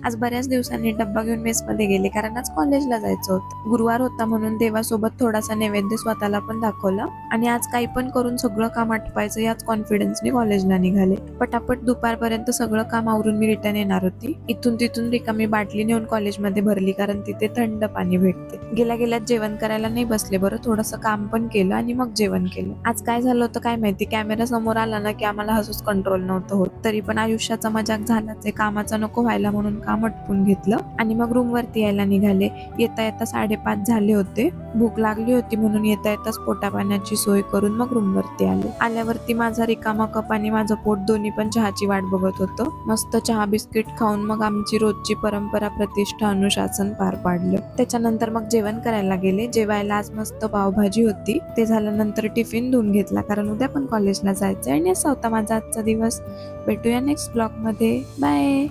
आज बऱ्याच दिवसांनी डब्बा घेऊन मेसमध्ये गेले कारण आज कॉलेजला जायचं होतं. गुरुवार होता म्हणून देवासोबत थोडासा नैवेद्य स्वतःला पण दाखवला आणि आज काही पण करून सगळं काम आटपायचं याच कॉन्फिडन्सने कॉलेजला निघाले. पटापट दुपारपर्यंत सगळं काम आवरून मी रिटर्न येणार होती. इथून तिथून रिकामी बाटली नेऊन कॉलेजमध्ये भरली कारण तिथे थंड पाणी भेटते. गेल्या गेल्यात जेवण करायला नाही बसले बरं, थोडंसं काम पण केलं आणि मग जेवण केलं. आज काय झालं होतं काय माहिती, कॅमेरा समोर आला ना की आम्हाला हसूच कंट्रोल नव्हतं होत. तरी पण आयुष्याचा मजाक झालाच आहे, कामाचा नको व्हायला म्हणून काम अटपून घेतलं आणि मग रूम वरती यायला निघाले. येता येता 5:30 झाले होते. भूक लागली होती म्हणून येता येताच पोटा पाण्याची सोय करून मग रूम वरती आले. आल्यावरती माझा रिकामा कप आणि माझं पोट दोन्ही पण चहाची वाट बघत होतं. मस्त चहा बिस्किट खाऊन मग आमची रोजची परंपरा प्रतिष्ठा अनुशासन पार पाडलं. त्याच्यानंतर मग जेवण करायला गेले. जेवायला आज मस्त पावभाजी होती. ते झाल्यानंतर टिफिन धुवून घेतला कारण उद्या पण कॉलेजला जायचंय आणि असा होता माझा आजचा दिवस. भेटूया नेक्स्ट ब्लॉग मध्ये. बाय.